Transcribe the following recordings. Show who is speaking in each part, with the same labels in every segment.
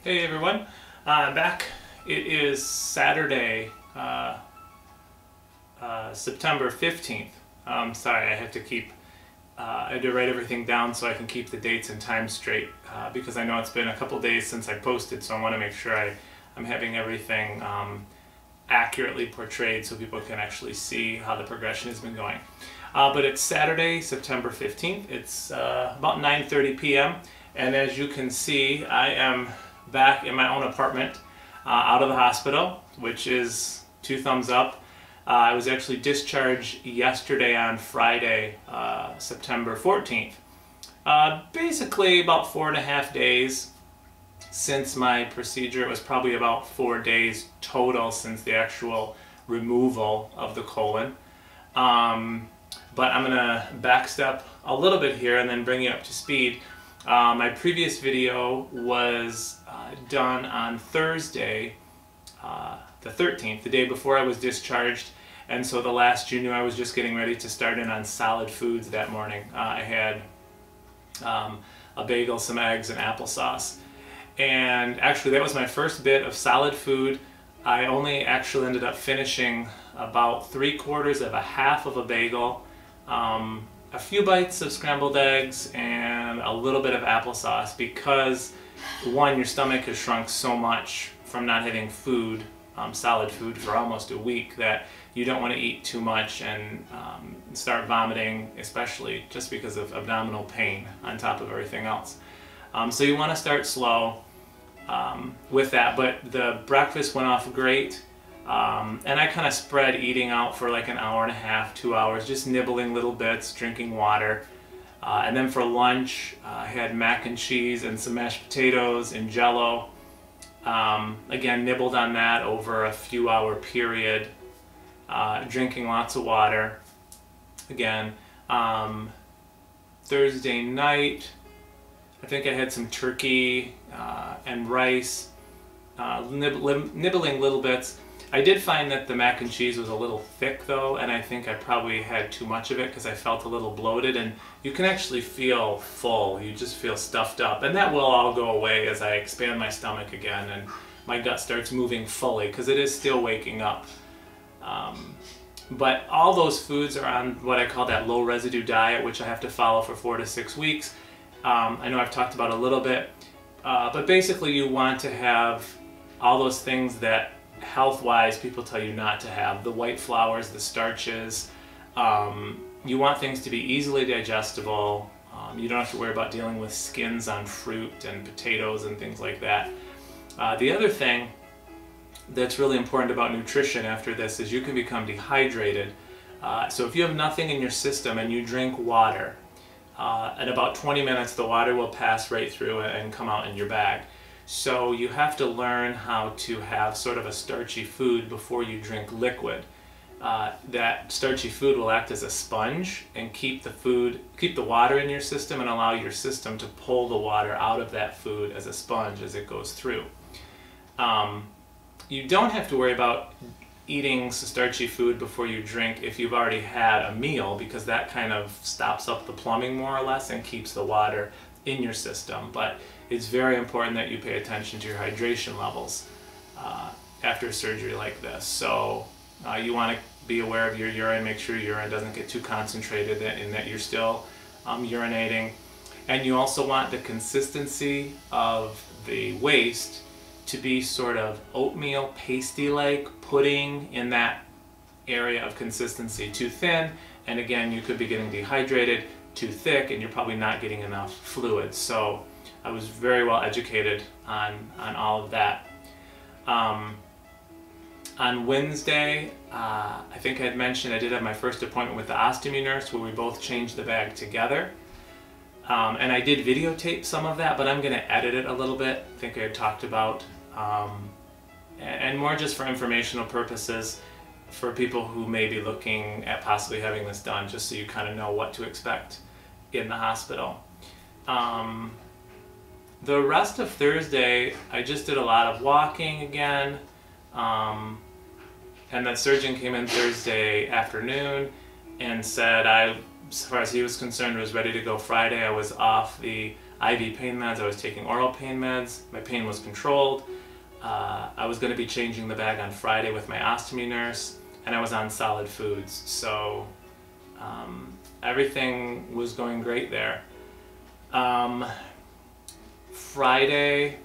Speaker 1: Hey everyone, I'm back. It is Saturday, September 15th. Sorry, I have to I had to write everything down so I can keep the dates and times straight because I know it's been a couple days since I posted, so I want to make sure I'm having everything accurately portrayed so people can actually see how the progression has been going. But it's Saturday, September 15th. It's about 9:30 p.m. and as you can see, I am back in my own apartment out of the hospital, which is 2 thumbs up. I was actually discharged yesterday on Friday, September 14th. Basically about 4.5 days since my procedure. It was probably about 4 days total since the actual removal of the colon. But I'm going to backstep a little bit here and then bring you up to speed. My previous video was done on Thursday, the 13th, the day before I was discharged, and so the last you knew I was just getting ready to start in on solid foods that morning. I had a bagel, some eggs, and applesauce, and actually that was my first bit of solid food. I only actually ended up finishing about 3/4 of a half of a bagel, a few bites of scrambled eggs, and a little bit of applesauce because, one, your stomach has shrunk so much from not having food, solid food, for almost a week that you don't want to eat too much and start vomiting, especially just because of abdominal pain on top of everything else. So you want to start slow with that, but the breakfast went off great. And I kind of spread eating out for like an hour and a half, 2 hours, just nibbling little bits, drinking water. And then for lunch, I had mac and cheese and some mashed potatoes and Jell-O. Again, nibbled on that over a few hour period, drinking lots of water. Again, Thursday night, I think I had some turkey and rice, nibbling little bits. I did find that the mac and cheese was a little thick though, and I think I probably had too much of it because I felt a little bloated, and you can actually feel full, you just feel stuffed up, and that will all go away as I expand my stomach again and my gut starts moving fully because it is still waking up. But all those foods are on what I call that low residue diet, which I have to follow for 4 to 6 weeks. I know I've talked about a little bit, but basically you want to have all those things that health-wise people tell you not to have. The white flours, the starches. You want things to be easily digestible. You don't have to worry about dealing with skins on fruit and potatoes and things like that. The other thing that's really important about nutrition after this is you can become dehydrated. So if you have nothing in your system and you drink water, in about 20 minutes the water will pass right through and come out in your bag. So you have to learn how to have sort of a starchy food before you drink liquid. That starchy food will act as a sponge and keep the water in your system and allow your system to pull the water out of that food as a sponge as it goes through. You don't have to worry about eating starchy food before you drink if you've already had a meal, because that kind of stops up the plumbing more or less and keeps the water in your system. But it's very important that you pay attention to your hydration levels after surgery like this. So you want to be aware of your urine, make sure your urine doesn't get too concentrated and that you're still urinating. And you also want the consistency of the waste to be sort of oatmeal pasty-like, pudding in that area of consistency. Too thin, and again, you could be getting dehydrated. Too thick, and you're probably not getting enough fluid. So I was very well educated on all of that. On Wednesday, I think I had mentioned I did have my first appointment with the ostomy nurse where we both changed the bag together. And I did videotape some of that, but I'm going to edit it a little bit. I think I had talked about, and more just for informational purposes for people who may be looking at possibly having this done, just so you kind of know what to expect in the hospital. The rest of Thursday, I just did a lot of walking again, and that surgeon came in Thursday afternoon and said I as far as he was concerned, was ready to go Friday. I was off the IV pain meds. I was taking oral pain meds. My pain was controlled. I was going to be changing the bag on Friday with my ostomy nurse, and I was on solid foods. So everything was going great there. Friday,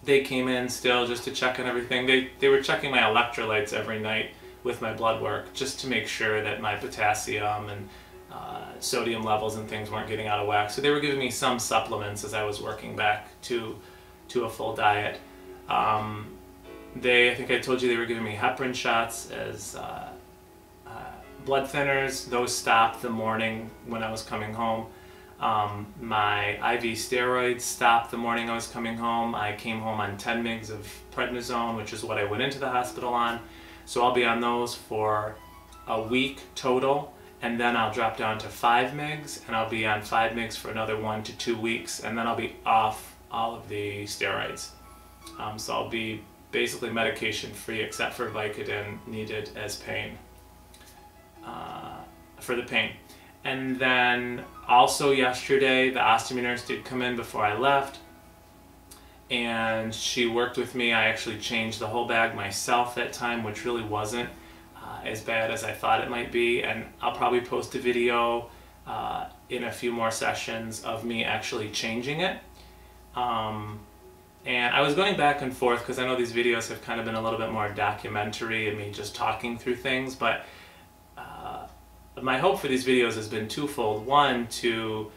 Speaker 1: they came in still just to check on everything. They were checking my electrolytes every night with my blood work, just to make sure that my potassium and sodium levels and things weren't getting out of whack. So they were giving me some supplements as I was working back to a full diet. I think I told you they were giving me heparin shots as blood thinners. Those stopped the morning when I was coming home. My IV steroids stopped the morning I was coming home. I came home on 10 mg of prednisone, which is what I went into the hospital on. So I'll be on those for a week total, and then I'll drop down to 5 mg, and I'll be on 5 mg for another 1 to 2 weeks, and then I'll be off all of the steroids. So I'll be basically medication free except for Vicodin needed as pain, for the pain. And then also yesterday, the ostomy nurse did come in before I left, and she worked with me. I actually changed the whole bag myself that time, which really wasn't as bad as I thought it might be. And I'll probably post a video in a few more sessions of me actually changing it. And I was going back and forth because I know these videos have kind of been a little bit more documentary and me just talking through things, but my hope for these videos has been twofold. One, to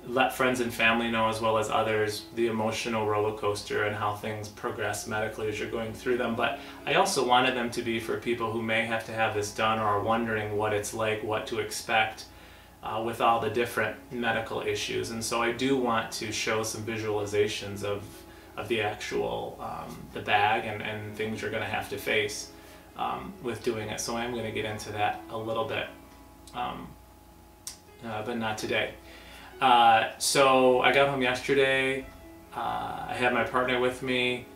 Speaker 1: let friends and family know, as well as others, the emotional roller coaster and how things progress medically as you're going through them. But I also wanted them to be for people who may have to have this done or are wondering what it's like, what to expect with all the different medical issues. And so I do want to show some visualizations of the actual, the bag and things you're going to have to face with doing it. So I'm going to get into that a little bit. But not today. So I got home yesterday. I had my partner with me,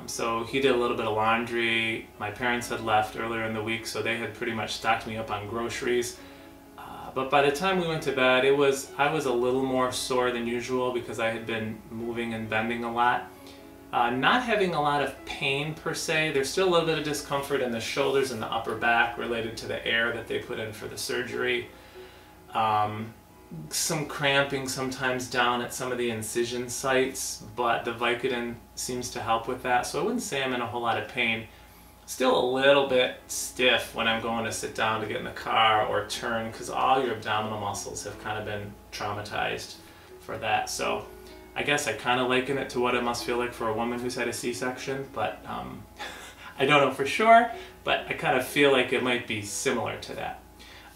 Speaker 1: so he did a little bit of laundry. My parents had left earlier in the week, so they had pretty much stocked me up on groceries. But by the time we went to bed, I was a little more sore than usual because I had been moving and bending a lot. Not having a lot of pain per se. There's still a little bit of discomfort in the shoulders and the upper back related to the air that they put in for the surgery. Some cramping sometimes down at some of the incision sites, but the Vicodin seems to help with that. So I wouldn't say I'm in a whole lot of pain. Still a little bit stiff when I'm going to sit down to get in the car or turn, because all your abdominal muscles have kind of been traumatized for that. So I guess I kind of liken it to what it must feel like for a woman who's had a C-section, but I don't know for sure, but I kind of feel like it might be similar to that.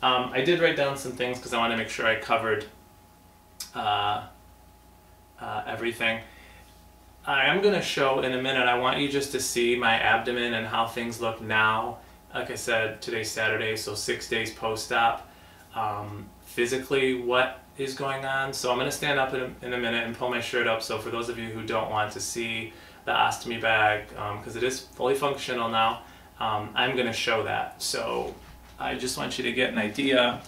Speaker 1: I did write down some things because I want to make sure I covered everything. I am going to show in a minute. I want you just to see my abdomen and how things look now. Like I said, today's Saturday, so 6 days post-op. Physically, what is going on. So I'm going to stand up in a minute and pull my shirt up. So for those of you who don't want to see the ostomy bag, because it is fully functional now, I'm going to show that. So I just want you to get an idea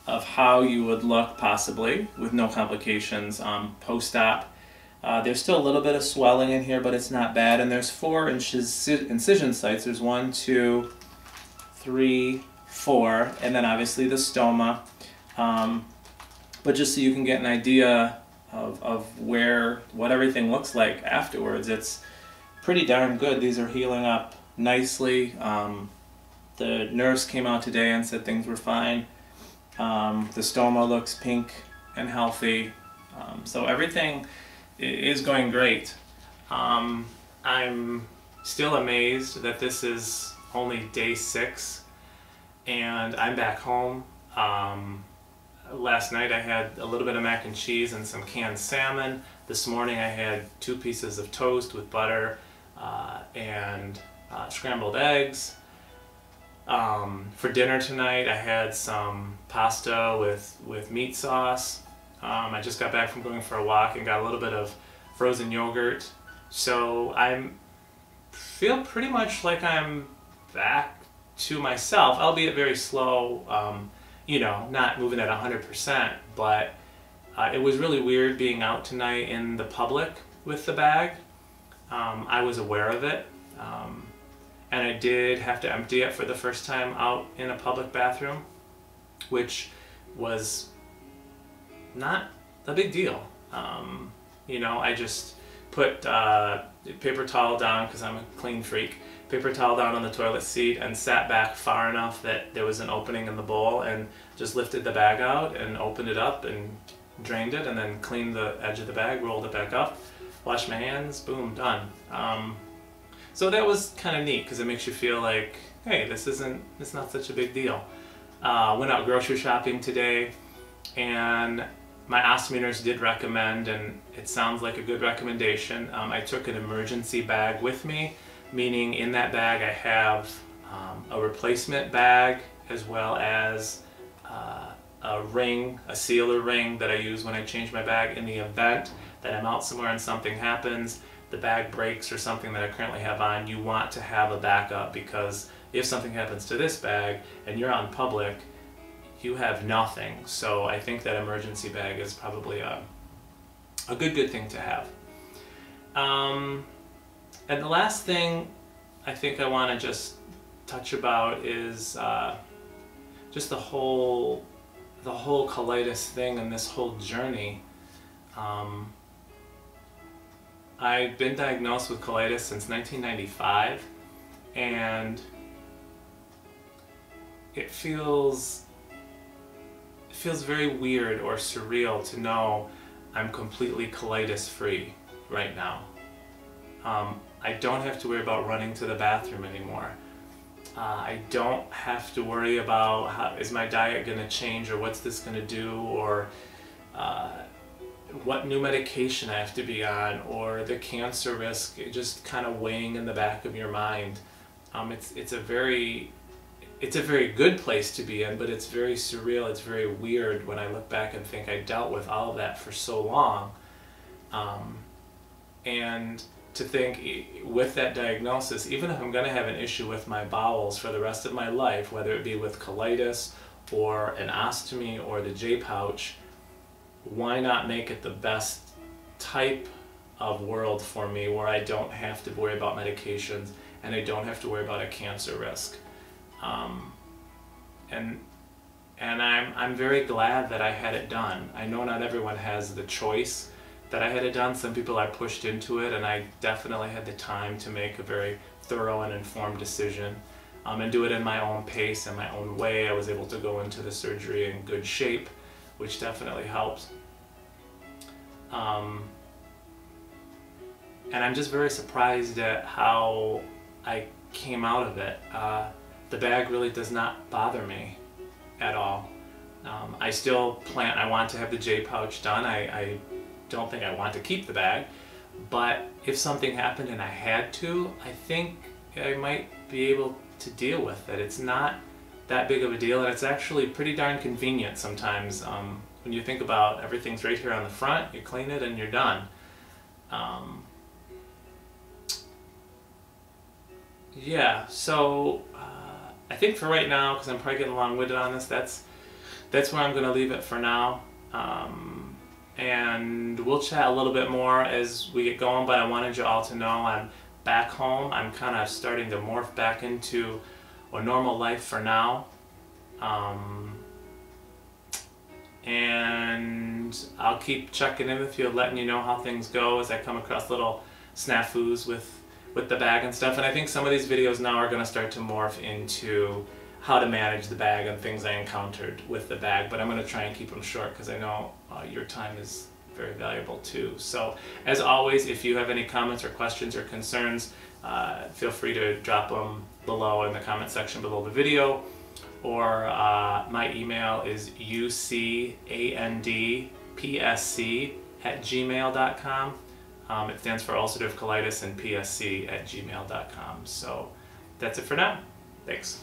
Speaker 1: of how you would look possibly with no complications post-op. There's still a little bit of swelling in here, but it's not bad. And there's 4 incision sites. There's 1, 2, 3, 4, and then obviously the stoma. But just so you can get an idea of what everything looks like afterwards, it's pretty darn good. These are healing up nicely. The nurse came out today and said things were fine. The stoma looks pink and healthy. So everything is going great. I'm still amazed that this is only day 6 and I'm back home. Last night I had a little bit of mac and cheese and some canned salmon. This morning I had 2 pieces of toast with butter and scrambled eggs. For dinner tonight I had some pasta with meat sauce. I just got back from going for a walk and got a little bit of frozen yogurt. So I feel pretty much like I'm back to myself, albeit very slow. you know, not moving at 100%, but it was really weird being out tonight in the public with the bag. I was aware of it, and I did have to empty it for the first time out in a public bathroom, which was not a big deal. You know, I just put paper towel down, because I'm a clean freak, paper towel down on the toilet seat and sat back far enough that there was an opening in the bowl, and just lifted the bag out and opened it up and drained it, and then cleaned the edge of the bag, rolled it back up, washed my hands, boom, done. So that was kind of neat, because it makes you feel like, hey, it's not such a big deal. Went out grocery shopping today, and my ostomy nurse did recommend, and it sounds like a good recommendation, I took an emergency bag with me, meaning in that bag I have a replacement bag, as well as a ring, a sealer ring that I use when I change my bag in the event that I'm out somewhere and something happens, the bag breaks or something that I currently have on. You want to have a backup, because if something happens to this bag and you're on public, you have nothing. So I think that emergency bag is probably a good thing to have. And the last thing I think I want to just touch about is just the whole colitis thing and this whole journey. I've been diagnosed with colitis since 1995, and it feels very weird or surreal to know I'm completely colitis free right now. I don't have to worry about running to the bathroom anymore. I don't have to worry about how is my diet going to change, or what's this going to do, or what new medication I have to be on, or the cancer risk just kind of weighing in the back of your mind. It's a very good place to be in, but it's very surreal. It's very weird when I look back and think I dealt with all of that for so long. And to think, with that diagnosis, even if I'm going to have an issue with my bowels for the rest of my life, whether it be with colitis or an ostomy or the J-pouch, why not make it the best type of world for me, where I don't have to worry about medications and I don't have to worry about a cancer risk. And I'm very glad that I had it done. I know not everyone has the choice that I had it done. Some people I pushed into it, and I definitely had the time to make a very thorough and informed decision, and do it in my own pace and my own way. I was able to go into the surgery in good shape, which definitely helped. And I'm just very surprised at how I came out of it. The bag really does not bother me at all. I still I want to have the J-pouch done. I don't think I want to keep the bag, but if something happened and I had to, I think I might be able to deal with it. It's not that big of a deal, and it's actually pretty darn convenient sometimes. When you think about everything's right here on the front, you clean it and you're done. Yeah, so I think for right now, because I'm probably getting long-winded on this, that's where I'm going to leave it for now. And we'll chat a little bit more as we get going, but I wanted you all to know I'm back home. I'm kind of starting to morph back into a normal life for now. And I'll keep checking in with you, letting you know how things go as I come across little snafus with the bag and stuff. And I think some of these videos now are going to start to morph into how to manage the bag and things I encountered with the bag, but I'm going to try and keep them short, because I know your time is very valuable too. So as always, if you have any comments or questions or concerns, feel free to drop them below in the comment section below the video, or my email is ucandpsc@gmail.com. It stands for ulcerative colitis, and psc@gmail.com. So that's it for now. Thanks.